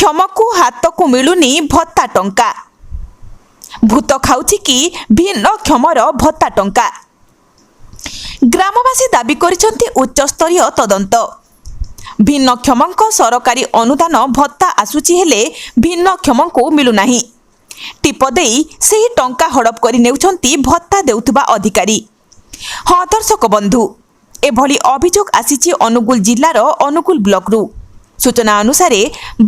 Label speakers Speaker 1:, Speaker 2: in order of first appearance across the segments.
Speaker 1: କ୍ଷମକୁ ହାତକୁ ମିଳୁନି ଭତ୍ତା ଟଙ୍କା। ଭୂତ ଖାଉଛି କି ଭିନ୍ନ କ୍ଷମର ଭତ୍ତା ଟଙ୍କା। ଗ୍ରାମବାସୀ ଦାବି କରିଛନ୍ତି ଉଚ୍ଚସ୍ତରୀୟ ତଦନ୍ତ। ଭିନ୍ନକ୍ଷମଙ୍କ ସରକାରୀ ଅନୁଦାନ ଭତ୍ତା ଆସୁଛି ହେଲେ ଭିନ୍ନକ୍ଷମଙ୍କୁ ମିଳୁନାହିଁ। ଟିପ ଦେଇ ସେହି ଟଙ୍କା ହଡପ କରି ନେଉଛନ୍ତି ଭତ୍ତା ଦେଉଥିବା ଅଧିକାରୀ। ହଁ ଦର୍ଶକ ବନ୍ଧୁ, ଏଭଳି ଅଭିଯୋଗ ଆସିଛି ଅନୁଗୁଳ ଜିଲ୍ଲାର ଅନୁଗୁଳ ବ୍ଲକରୁ। ସୂଚନା ଅନୁସାରେ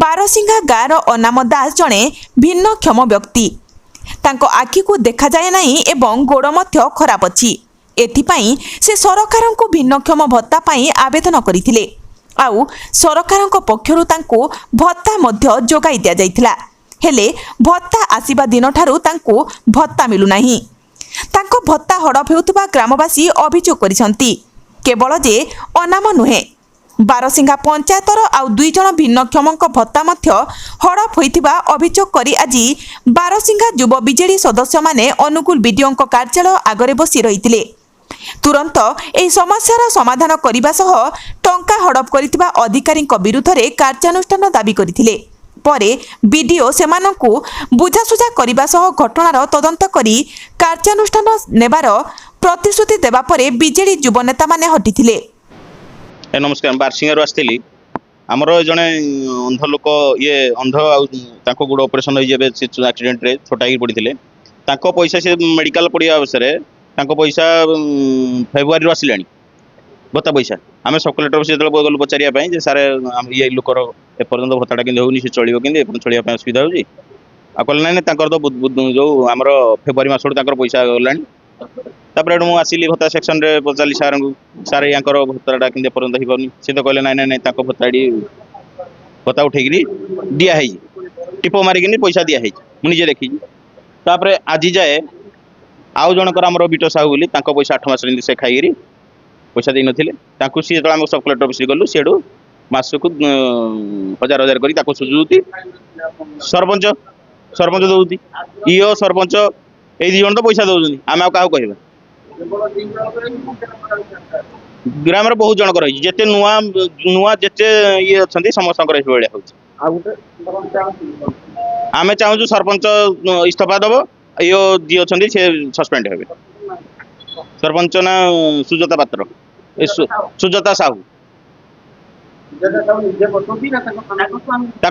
Speaker 1: ବାରସିଂଘା ଗାଁର ଅନାମ ଦାସ ଜଣେ ଭିନ୍ନକ୍ଷମ ବ୍ୟକ୍ତି। ତାଙ୍କ ଆଖିକୁ ଦେଖାଯାଏ ନାହିଁ ଏବଂ ଗୋଡ଼ ମଧ୍ୟ ଖରାପ ଅଛି। ଏଥିପାଇଁ ସେ ସରକାରଙ୍କୁ ଭିନ୍ନକ୍ଷମ ଭତ୍ତା ପାଇଁ ଆବେଦନ କରିଥିଲେ। ଆଉ ସରକାରଙ୍କ ପକ୍ଷରୁ ତାଙ୍କୁ ଭତ୍ତା ମଧ୍ୟ ଯୋଗାଇ ଦିଆଯାଇଥିଲା। ହେଲେ ଭତ୍ତା ଆସିବା ଦିନଠାରୁ ତାଙ୍କୁ ଭତ୍ତା ମିଳୁନାହିଁ। ତାଙ୍କ ଭତ୍ତା ହଡପ ହେଉଥିବା ଗ୍ରାମବାସୀ ଅଭିଯୋଗ କରିଛନ୍ତି। କେବଳ ଯେ ଅନାମ ନୁହେଁ, ବାରସିଂଘା ପଞ୍ଚାୟତର ଆଉ 2 ଜଣ ଭିନ୍ନକ୍ଷମଙ୍କ ଭତ୍ତା ମଧ୍ୟ ହଡପ ହୋଇଥିବା ଅଭିଯୋଗ କରି ଆଜି ବାରସିଂଘା ଯୁବ ବିଜେଡି ସଦସ୍ୟମାନେ ଅନୁଗୁଳ ବିଡିଓଙ୍କ କାର୍ଯ୍ୟାଳୟ ଆଗରେ ବସି ରହିଥିଲେ। ତୁରନ୍ତ ଏହି ସମସ୍ୟାର ସମାଧାନ କରିବା ସହ ଟଙ୍କା ହଡପ କରିଥିବା ଅଧିକାରୀଙ୍କ ବିରୁଦ୍ଧରେ କାର୍ଯ୍ୟାନୁଷ୍ଠାନ ଦାବି କରିଥିଲେ। ପରେ ବିଡିଓ ସେମାନଙ୍କୁ ବୁଝାସୁଝା କରିବା ସହ ଘଟଣାର ତଦନ୍ତ କରି କାର୍ଯ୍ୟାନୁଷ୍ଠାନ ନେବାର ପ୍ରତିଶ୍ରୁତି ଦେବା ପରେ ବିଜେଡି ଯୁବ ନେତାମାନେ ହଟିଥିଲେ।
Speaker 2: नमस्कार बारसिंगारू आसती आमर जड़े अंध लोक ये अंध आ गोड़ ऑपरेशन एक्सीडेंट रे छोटा ही पड़ते पैसा से मेडिकल पड़ा अवसर पैसा फेब्रुआरी आसला भत्ता पैसा आम सब कलेक्टर से गलु पचारे सारे ये लोकर एपर्तंत भत्ता कि होनी सी चलो कि चलने असुविधा होल ना जो आमर फेब्रुआरी मस पैसा गलानी तापर मुझे आसिली भत्ता सेक्शन रे पचारि सार को सार या भत्ता कि पर्यटन हो पानी सी तो कहले ना ना ना भत्ता उठे दिखाई टिप मारिक पैसा दिखाई मुझे देखी तापर आज जाए आउ जनकर आम बिट साहू बोली पैसा 8 मास से खाई पैसा दे नी सी जो आम सब कलेक्टर ऑफिस गलु सीडू मसक 1000 कर सुझुती सरपंच सरपंच दौती ईओ सरपंच ये 2 जन तो पैसा दौरान आम क्या कह ग्राम बहुत जन जिते नुआ नुआ जिते ये अच्छा समस्त आम चाहूँ सरपंच इस्तीफा दब यो जी अच्छा सी सस्पेंड हे सरपंच ना सुजाता पात्र सुजाता साहू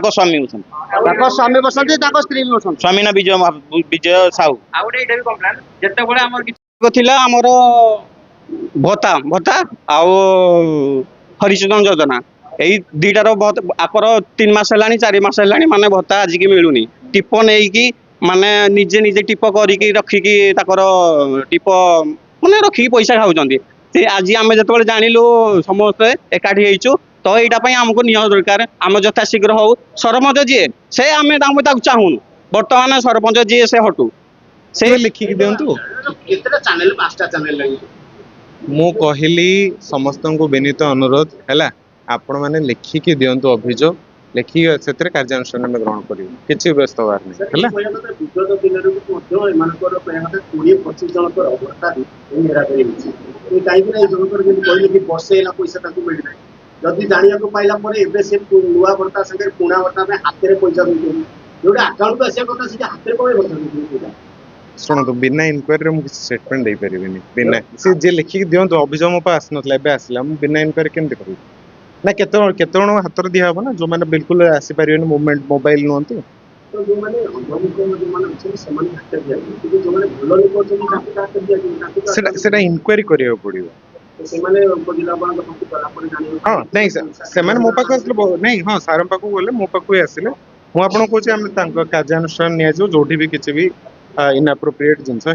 Speaker 2: स्वामी स्वामी ना विजय विजय साहू
Speaker 3: आमर भत्ता भत्ता आउ हरिचंदन योजना यही 2टार आपर 3 मास है 4 मास है माने भत्ता आज की मिलूनी टिप नहीं माने निजे निजे टिप करिकी रखिकी टिप माने रखिकी पैसा खाऊंट आज आम जो जानिलु समस्ते एकाठी होइचु तो यहाँ आमको नियम दरकार आम यथा शीघ्र हो सरपंच जी से आम चाहून बर्तमान सरपंच जी से हटू से
Speaker 4: लिखिकी दिंतु मु कहली समस्त को विनीत अनुरोध है आपण मैंने लिखिकी दिंतु अभियोग लिखिक से कार्यानुष्ठान में ग्रहण कर किसी व्यस्त हबार नहीं
Speaker 5: जदि जाना पाइला से नुआ भत्ता संगे पुणा भत्ता में हाथ में पैसा दूसरी जो आकाउंट को आसा कथा से हाथ में कौन भत्ता
Speaker 4: शुणु बिना इनक्वारी मुझे स्टेटमेंट दे पारे बिना सी जे लिखिक दिंतु अभियोग मो पास नाला आसला बिना इनक्वारी केमती कर ना केत हाथ दिया ना जो मैंने बिल्कुल आसीपर मूवमेंट मोबाइल नुहतु इनक्वारी करा पड़ो हाँ नहीं से मो पाक नहीं हाँ सार पाक गले मो पाक आसिले मुझे कौन कार्यानुष्ठान जो भी किसी भी इनअप्रोप्रिएट जिनस है।